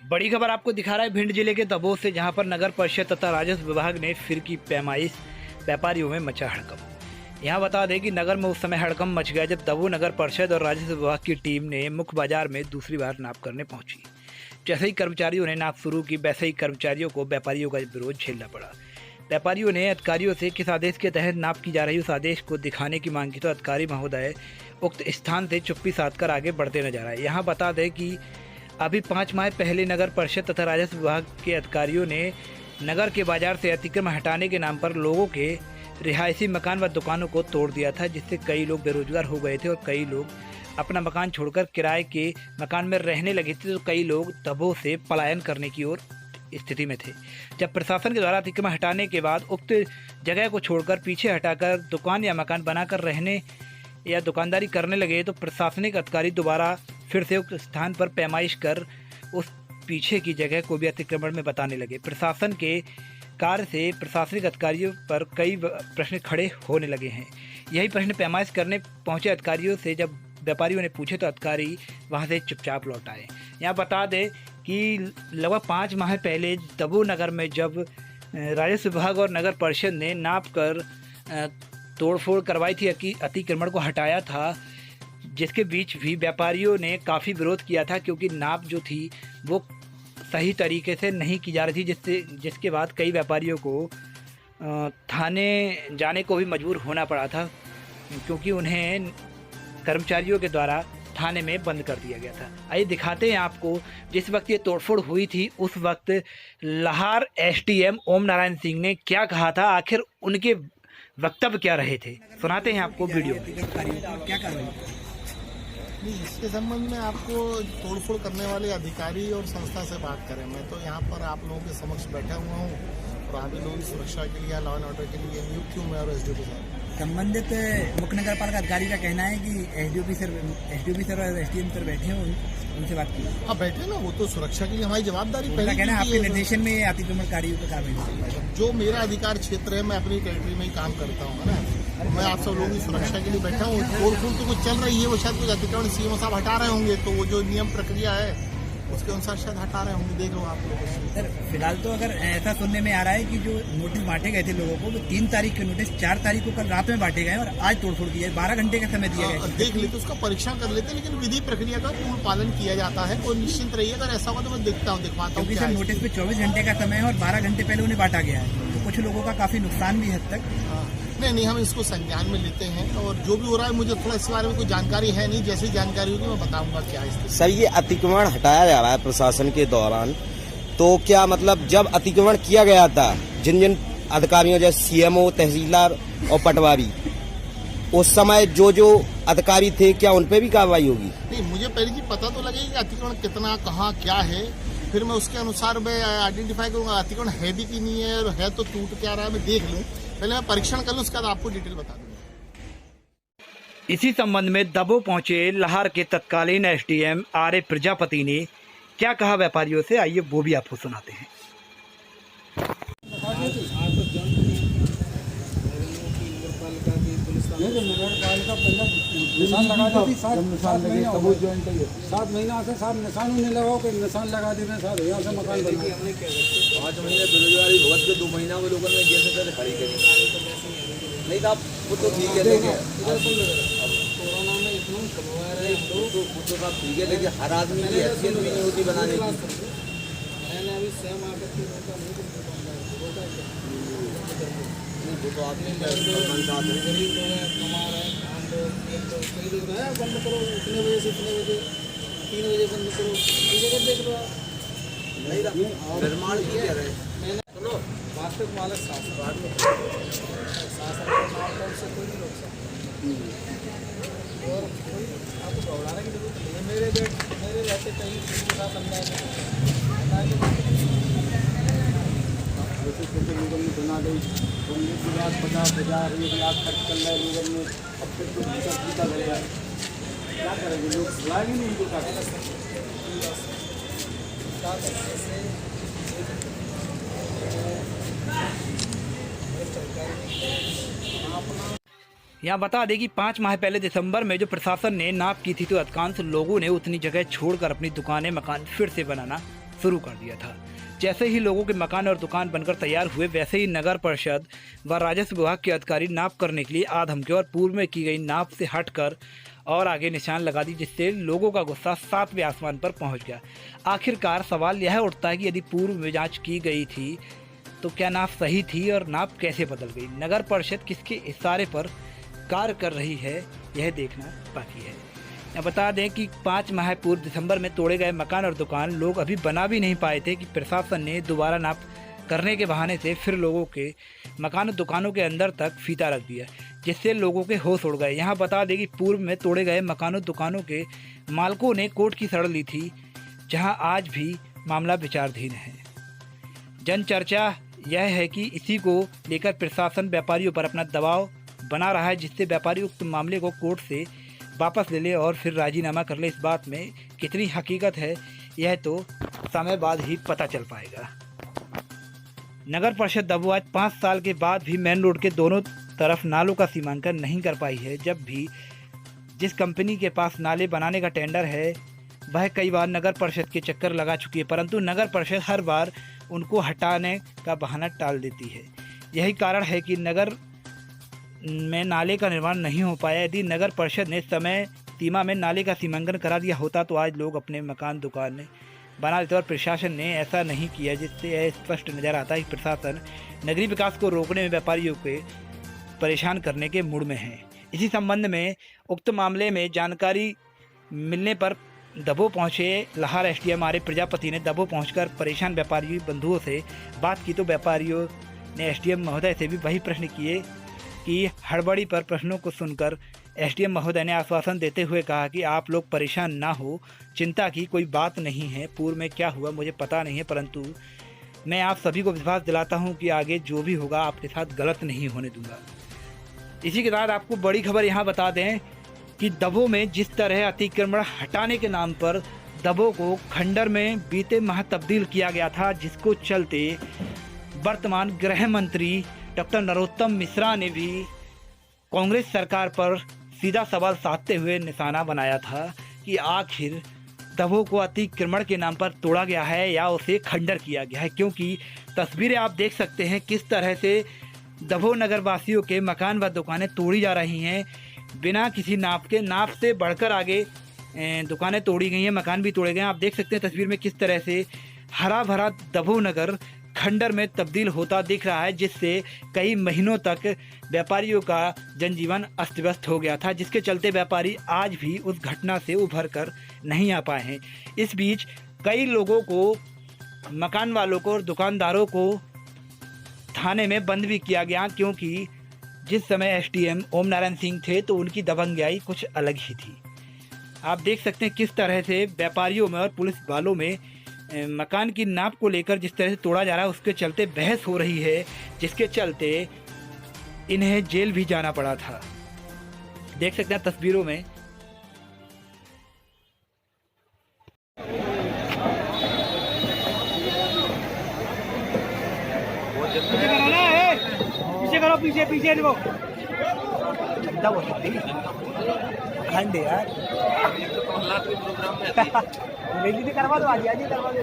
बड़ी खबर आपको दिखा रहा है भिंड जिले के दबोच से, जहां पर नगर परिषद तथा राजस्व विभाग ने फिर की पैमाइश, व्यापारियों में मचा हड़कंप। यहां बता दें कि नगर में उस समय हड़कंप मच गया जब दबोच नगर परिषद और राजस्व विभाग की टीम ने मुख्य बाजार में दूसरी बार नाप करने पहुंची। जैसे ही कर्मचारियों ने नाप शुरू की, वैसे ही कर्मचारियों को व्यापारियों का विरोध झेलना पड़ा। व्यापारियों ने अधिकारियों से किस आदेश के तहत नाप की जा रही उस आदेश को दिखाने की मांग की, तो अधिकारी महोदय उक्त स्थान से चुप्पी साध कर आगे बढ़ते नजर आए। यहाँ बता दें कि अभी 5 माह पहले नगर परिषद तथा राजस्व विभाग के अधिकारियों ने नगर के बाजार से अतिक्रमण हटाने के नाम पर लोगों के रिहायशी मकान व दुकानों को तोड़ दिया था, जिससे कई लोग बेरोजगार हो गए थे और कई लोग अपना मकान छोड़कर किराए के मकान में रहने लगे थे, तो कई लोग दबोच से पलायन करने की ओर स्थिति में थे। जब प्रशासन के द्वारा अतिक्रमण हटाने के बाद उक्त जगह को छोड़कर पीछे हटाकर दुकान या मकान बनाकर रहने या दुकानदारी करने लगे, तो प्रशासनिक अधिकारी दोबारा फिर से उक्त स्थान पर पैमाइश कर उस पीछे की जगह को भी अतिक्रमण में बताने लगे। प्रशासन के कार्य से प्रशासनिक अधिकारियों पर कई प्रश्न खड़े होने लगे हैं। यही प्रश्न पैमाइश करने पहुंचे अधिकारियों से जब व्यापारियों ने पूछे तो अधिकारी वहां से चुपचाप लौट आए। यहाँ बता दें कि लगभग 5 माह पहले दबोच नगर में जब राजस्व विभाग और नगर परिषद ने नाप कर तोड़फोड़ करवाई थी, अतिक्रमण को हटाया था, जिसके बीच भी व्यापारियों ने काफ़ी विरोध किया था, क्योंकि नाप जो थी वो सही तरीके से नहीं की जा रही थी, जिसके बाद कई व्यापारियों को थाने जाने को भी मजबूर होना पड़ा था, क्योंकि उन्हें कर्मचारियों के द्वारा थाने में बंद कर दिया गया था। आइए दिखाते हैं आपको, जिस वक्त ये तोड़फोड़ हुई थी उस वक्त लाहार एसडीएम ओम नारायण सिंह ने क्या कहा था, आखिर उनके वक्तव्य क्या रहे थे, सुनाते हैं आपको वीडियो में। क्या कर रहे हैं इसके संबंध में आपको तोड़फोड़ करने वाले अधिकारी और संस्था से बात करें। मैं तो यहाँ पर आप लोगों के समक्ष बैठा हुआ हूँ और आप लोगों की सुरक्षा के लिए, लॉ एंड ऑर्डर के लिए नियुक्त हूँ मैं और एसडीओपी साहब। संबंधित मुख्य नगर पालिका अधिकारी का कहना है कि एसडीओपी सर और एसडीएम सर बैठे हैं, उनसे बात की। हाँ बैठे ना, वो तो सुरक्षा के लिए हमारी जवाबदारी पहले कहना है आपके निर्देशन में अतिक्रमणकारियों का कार्रवाई। जो मेरा अधिकार क्षेत्र है, मैं अपनी टेरिटरी में ही काम करता हूँ ना। मैं आप सब लोगों की सुरक्षा के लिए बैठा हूँ। तोड़फोड़ तो कुछ चल रही है, वो शायद कुछ अतिक्रमण सीएमओ साहब हटा रहे होंगे, तो वो जो नियम प्रक्रिया है उसके अनुसार शायद हटा रहे होंगे, देख लो आप लोगों से। सर फिलहाल तो अगर ऐसा सुनने में आ रहा है कि जो नोटिस बांटे गए थे लोगों को, वो 3 तारीख के नोटिस 4 तारीख को कल रात में बांटे गए और आज तोड़फोड़ की है, 12 घंटे का समय दिया गया। देख लेते, उसका परीक्षण कर लेते, लेकिन विधि प्रक्रिया का पूर्ण पालन किया जाता है। कोई निश्चिंत रहिए, अगर ऐसा होगा तो मैं दिखाता हूँ। क्योंकि सर नोटिस में 24 घंटे का समय है और 12 घंटे पहले उन्हें बांटा गया है, तो कुछ लोगों का काफी नुकसान भी हद तक। नहीं, हम इसको संज्ञान में लेते हैं और जो भी हो रहा है, मुझे थोड़ा इस बारे में कोई जानकारी है नहीं, जैसी जानकारी होगी मैं बताऊंगा क्या है। सर ये अतिक्रमण हटाया जा रहा है प्रशासन के दौरान, तो क्या मतलब जब अतिक्रमण किया गया था जिन जिन अधिकारियों जैसे सीएमओ, तहसीलदार और पटवारी, उस समय जो अधिकारी थे, क्या उन पे भी कार्रवाई होगी? नहीं, मुझे पहले की पता तो लगेगी कि अतिक्रमण कितना, कहाँ, क्या है, फिर मैं उसके अनुसार मैं आइडेंटिफाई करूंगा अतिक्रमण है भी कि नहीं है, और है तो टूट क्या रहा है मैं देख लूँ। पहले मैं परीक्षण कर लूँ, उसके बाद आपको डिटेल बता दूंगा। इसी संबंध में दबोच पहुंचे लाहार के तत्कालीन एसडीएम आर ए प्रजापति ने क्या कहा व्यापारियों से, आइए वो भी आपको सुनाते हैं। निशान लगा दी, 7 महीना से साहब निशान नहीं लगाओ कि निशान लगा देते साहब, यहाँ से मकान बना। 5 महीने बेरोजगारी भुगत के 2 महीना में लोगों ने जैसे तैसे खड़ी करी नहीं था, वो तो ठीक है, लेकिन कोरोना में इतना कमवा रहे वो तो सब ठीक है, लेकिन हर आदमी की हैसियत भी नहीं होती बनाने की। मैंने अभी सेम आकर के रोका नहीं, वो तो आदमी गरीब लोग हैं, कमा रहे हैं, कई लोग हैं बंद करो इतने बजे से इतने बजे, 3 बजे बंद करो, ये जगह देख लो आप। निर्माण की कह रहे हैं, सुनो वास्तविक मालिक शासन से कोई नहीं रोक सकता, और कोई आपको घबराने की जरूरत नहीं है। मेरे रहते कहीं के साथ छोटे लोगों ने बना गई, 50,000 1 लाख खर्च कर रहे हैं लोगों ने, अब फिर कुछ जीता करेगा, क्या करेंगे लोग, सुनाएंगे नहीं उनको। यहाँ बता दें कि 5 माह पहले दिसंबर में जो प्रशासन ने नाप की थी, तो अधिकांश लोगों ने उतनी जगह छोड़कर अपनी दुकानें, मकान फिर से बनाना शुरू कर दिया था। जैसे ही लोगों के मकान और दुकान बनकर तैयार हुए, वैसे ही नगर परिषद व राजस्व विभाग के अधिकारी नाप करने के लिए आधमकी और पूर्व में की गई नाप से हटकर और आगे निशान लगा दी, जिससे लोगों का गुस्सा 7वें आसमान पर पहुंच गया। आखिरकार सवाल यह उठता है कि यदि पूर्व में जांच की गई थी तो क्या नाप सही थी और नाप कैसे बदल गई? नगर परिषद किसके इशारे पर कार्य कर रही है, यह देखना बाकी है। अब बता दें कि 5 माह पूर्व दिसंबर में तोड़े गए मकान और दुकान लोग अभी बना भी नहीं पाए थे कि प्रशासन ने दोबारा नाप करने के बहाने से फिर लोगों के मकान और दुकानों के अंदर तक फीता रख दिया, जिससे लोगों के होश उड़ गए। यहाँ बता दें कि पूर्व में तोड़े गए मकानों दुकानों के मालिकों ने कोर्ट की शरण ली थी, जहाँ आज भी मामला विचाराधीन है। जन चर्चा यह है कि इसी को लेकर प्रशासन व्यापारियों पर अपना दबाव बना रहा है, जिससे व्यापारी उक्त मामले को कोर्ट से वापस ले ले और फिर राजीनामा कर ले। इस बात में कितनी हकीकत है, यह तो समय बाद ही पता चल पाएगा। नगर परिषद दबो आज 5 साल के बाद भी मेन रोड के दोनों तरफ नालों का सीमांकन नहीं कर पाई है। जब भी जिस कंपनी के पास नाले बनाने का टेंडर है, वह कई बार नगर परिषद के चक्कर लगा चुकी है, परंतु नगर परिषद हर बार उनको हटाने का बहाना टाल देती है। यही कारण है कि नगर में नाले का निर्माण नहीं हो पाया। यदि नगर परिषद ने समय सीमा में नाले का सीमांकन करा दिया होता तो आज लोग अपने मकान दुकान बना लेते, और प्रशासन ने ऐसा नहीं किया, जिससे यह स्पष्ट नजर आता है कि प्रशासन नगरीय विकास को रोकने में व्यापारियों के परेशान करने के मूड में है। इसी संबंध में उक्त मामले में जानकारी मिलने पर दबो पहुंचे लाहौर एसडीएम आर प्रजापति ने दबो पहुंचकर परेशान व्यापारी बंधुओं से बात की, तो व्यापारियों ने एसडीएम महोदय से भी वही प्रश्न किए कि हड़बड़ी पर प्रश्नों को सुनकर एसडीएम महोदय ने आश्वासन देते हुए कहा कि आप लोग परेशान ना हो, चिंता की कोई बात नहीं है। पूर्व में क्या हुआ मुझे पता नहीं है, परंतु मैं आप सभी को विश्वास दिलाता हूं कि आगे जो भी होगा आपके साथ गलत नहीं होने दूंगा। इसी के साथ आपको बड़ी खबर यहाँ बता दें कि दबो में जिस तरह अतिक्रमण हटाने के नाम पर दबो को खंडर में बीते माह तब्दील किया गया था, जिसको चलते वर्तमान गृह मंत्री डॉक्टर नरोत्तम मिश्रा ने भी कांग्रेस सरकार पर सीधा सवाल साधते हुए निशाना बनाया था कि आखिर दबो को अतिक्रमण के नाम पर तोड़ा गया है या उसे खंडर किया गया है, क्योंकि तस्वीरें आप देख सकते हैं किस तरह से दबो नगरवासियों के मकान व दुकानें तोड़ी जा रही हैं बिना किसी नाप के। नाप से बढ़कर आगे दुकानें तोड़ी गई हैं, मकान भी तोड़े गए हैं। आप देख सकते हैं तस्वीर में किस तरह से हरा भरा दबो नगर खंडर में तब्दील होता दिख रहा है, जिससे कई महीनों तक व्यापारियों का जनजीवन अस्त व्यस्त हो गया था, जिसके चलते व्यापारी आज भी उस घटना से उभर कर नहीं आ पाए हैं। इस बीच कई लोगों को, मकान वालों को और दुकानदारों को थाने में बंद भी किया गया, क्योंकि जिस समय एसडीएम ओम नारायण सिंह थे तो उनकी दबंगाई कुछ अलग ही थी। आप देख सकते हैं किस तरह से व्यापारियों में और पुलिस वालों में मकान की नाप को लेकर जिस तरह से तोड़ा जा रहा है, उसके चलते बहस हो रही है, जिसके चलते इन्हें जेल भी जाना पड़ा था। देख सकते हैं तस्वीरों में। पीछे करो, पीछे पीछे देखो। खंड यार रेडी करवा दो, आज ही करवा दो।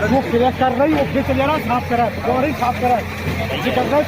वो क्लियर कर रही है, फिर चले ना साफ करा, और ही साफ करा ऐसे कर रहा है।